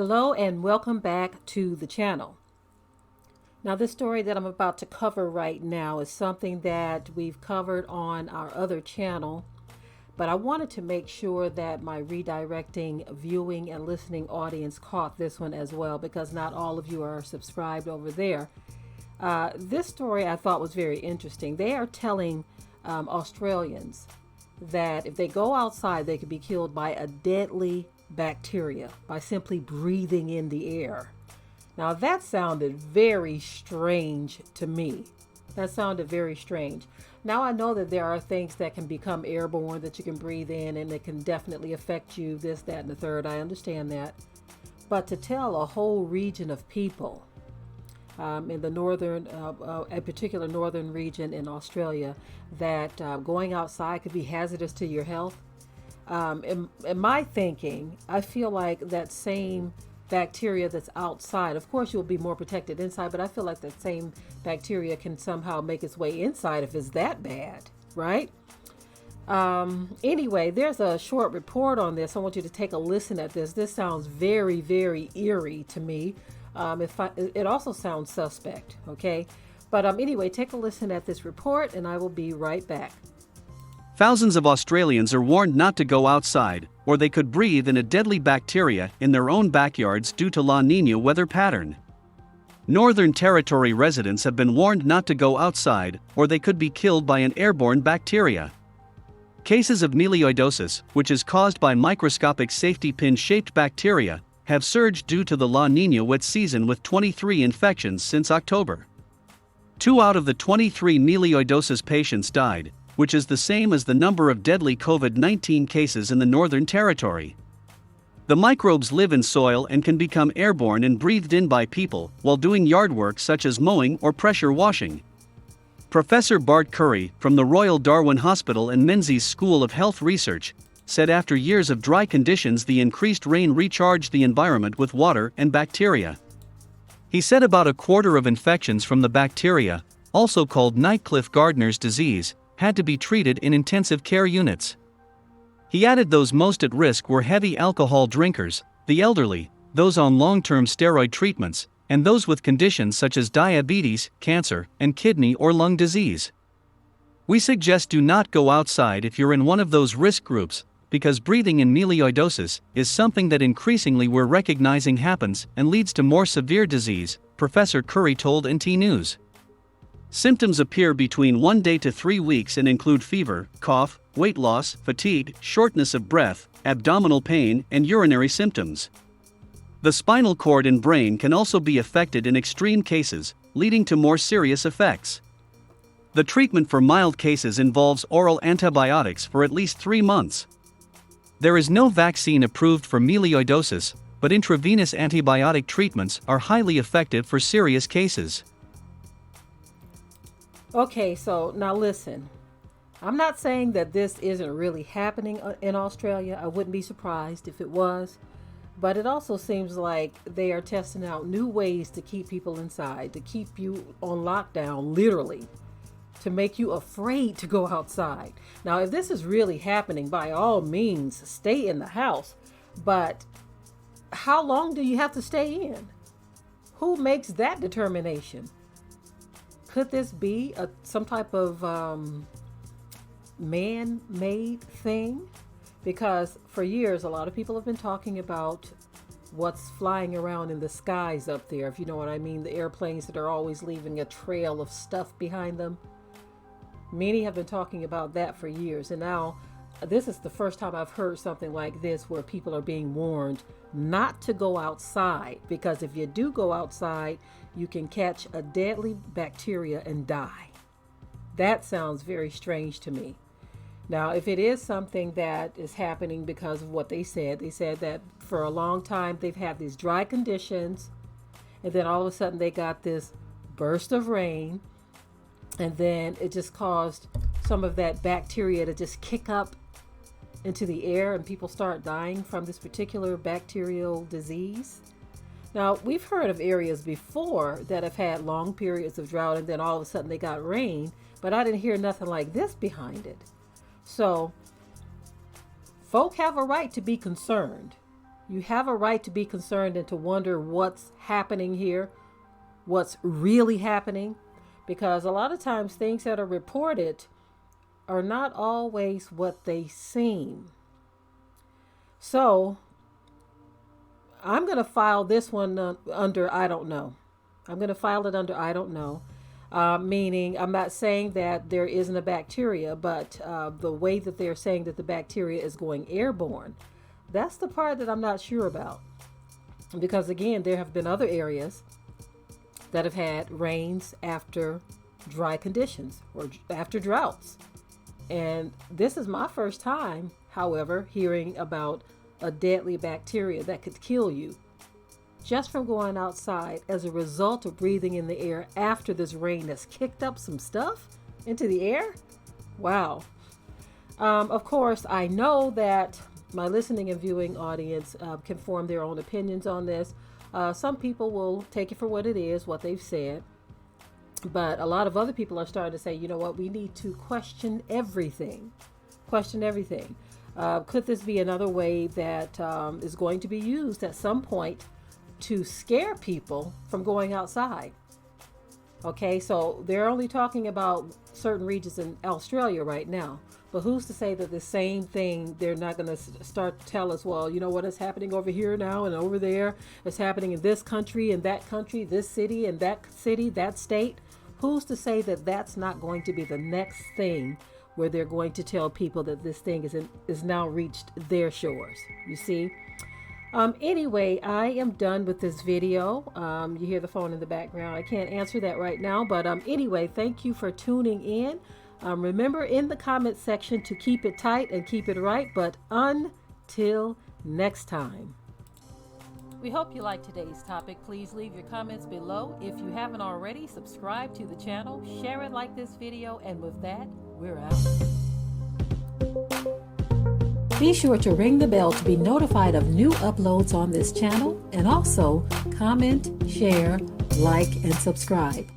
Hello and welcome back to the channel. Now this story that I'm about to cover right now is something that we've covered on our other channel, but I wanted to make sure that my redirecting viewing and listening audience caught this one as well, because not all of you are subscribed over there. This story I thought was very interesting. They are telling Australians that if they go outside, they could be killed by a deadly bacteria by simply breathing in the air. Now that sounded very strange to me. That sounded very strange. Now I know that there are things that can become airborne that you can breathe in, and it can definitely affect you, this, that, and the third. I understand that. But to tell a whole region of people in the northern, a particular northern region in Australia, that going outside could be hazardous to your health. In my thinking, I feel like that same bacteria that's outside, of course you'll be more protected inside, but I feel like that same bacteria can somehow make its way inside if it's that bad, right? Anyway, there's a short report on this. I want you to take a listen at this. This sounds very, very eerie to me. It also sounds suspect, okay? But anyway, take a listen at this report and I will be right back. Thousands of Australians are warned not to go outside, or they could breathe in a deadly bacteria in their own backyards due to La Niña weather pattern. Northern Territory residents have been warned not to go outside, or they could be killed by an airborne bacteria. Cases of melioidosis, which is caused by microscopic safety pin-shaped bacteria, have surged due to the La Niña wet season, with 23 infections since October. 2 out of the 23 melioidosis patients died, which is the same as the number of deadly COVID-19 cases in the Northern Territory. The microbes live in soil and can become airborne and breathed in by people while doing yard work such as mowing or pressure washing. Professor Bart Currie from the Royal Darwin Hospital and Menzies School of Health Research said after years of dry conditions, the increased rain recharged the environment with water and bacteria. He said about a quarter of infections from the bacteria, also called Nightcliff-Gardner's disease, had to be treated in intensive care units. He added those most at risk were heavy alcohol drinkers, the elderly, those on long-term steroid treatments, and those with conditions such as diabetes, cancer, and kidney or lung disease. We suggest do not go outside if you're in one of those risk groups, because breathing in melioidosis is something that increasingly we're recognizing happens and leads to more severe disease, Professor Currie told NT News. Symptoms appear between 1 day to 3 weeks and include fever, cough, weight loss, fatigue, shortness of breath, abdominal pain, and urinary symptoms. The spinal cord and brain can also be affected in extreme cases, leading to more serious effects. The treatment for mild cases involves oral antibiotics for at least 3 months. There is no vaccine approved for melioidosis, but intravenous antibiotic treatments are highly effective for serious cases. Okay, so now listen. I'm not saying that this isn't really happening in Australia. I wouldn't be surprised if it was. But it also seems like they are testing out new ways to keep people inside, to keep you on lockdown, literally, to make you afraid to go outside. Now, if this is really happening, by all means, stay in the house. But how long do you have to stay in? Who makes that determination? Could this be some type of man-made thing? Because for years, a lot of people have been talking about what's flying around in the skies up there, if you know what I mean, the airplanes that are always leaving a trail of stuff behind them. Many have been talking about that for years, and now this is the first time I've heard something like this where people are being warned not to go outside, because if you do go outside, you can catch a deadly bacteria and die. That sounds very strange to me. Now, if it is something that is happening because of what they said that for a long time they've had these dry conditions, and then all of a sudden they got this burst of rain, and then it just caused some of that bacteria to just kick up into the air and people start dying from this particular bacterial disease. Now, we've heard of areas before that have had long periods of drought and then all of a sudden they got rain, but I didn't hear nothing like this behind it. So folk have a right to be concerned. You have a right to be concerned and to wonder what's happening here, what's really happening, because a lot of times things that are reported are not always what they seem. So I'm going to file this one under I don't know. I'm going to file it under I don't know. Meaning, I'm not saying that there isn't a bacteria, but the way that they're saying that the bacteria is going airborne, that's the part that I'm not sure about. Because again, there have been other areas that have had rains after dry conditions or after droughts. And this is my first time, however, hearing about a deadly bacteria that could kill you just from going outside as a result of breathing in the air after this rain has kicked up some stuff into the air. Wow. Of course, I know that my listening and viewing audience can form their own opinions on this. Some people will take it for what it is, what they've said. But a lot of other people are starting to say, you know what, we need to question everything. Question everything. Could this be another way that is going to be used at some point to scare people from going outside? Okay, so they're only talking about certain regions in Australia right now. But who's to say that the same thing, they're not going to start to tell us, well, you know what is happening over here now and over there. It's happening in this country and that country, this city and that city, that state. Who's to say that that's not going to be the next thing where they're going to tell people that this thing is now reached their shores? You see? Anyway, I am done with this video. You hear the phone in the background. I can't answer that right now, but anyway, thank you for tuning in. Remember in the comment section to keep it tight and keep it right, but until next time. We hope you liked today's topic. Please leave your comments below. If you haven't already, subscribe to the channel, share it like this video, and with that, we're out. Be sure to ring the bell to be notified of new uploads on this channel, and also comment, share, like, and subscribe.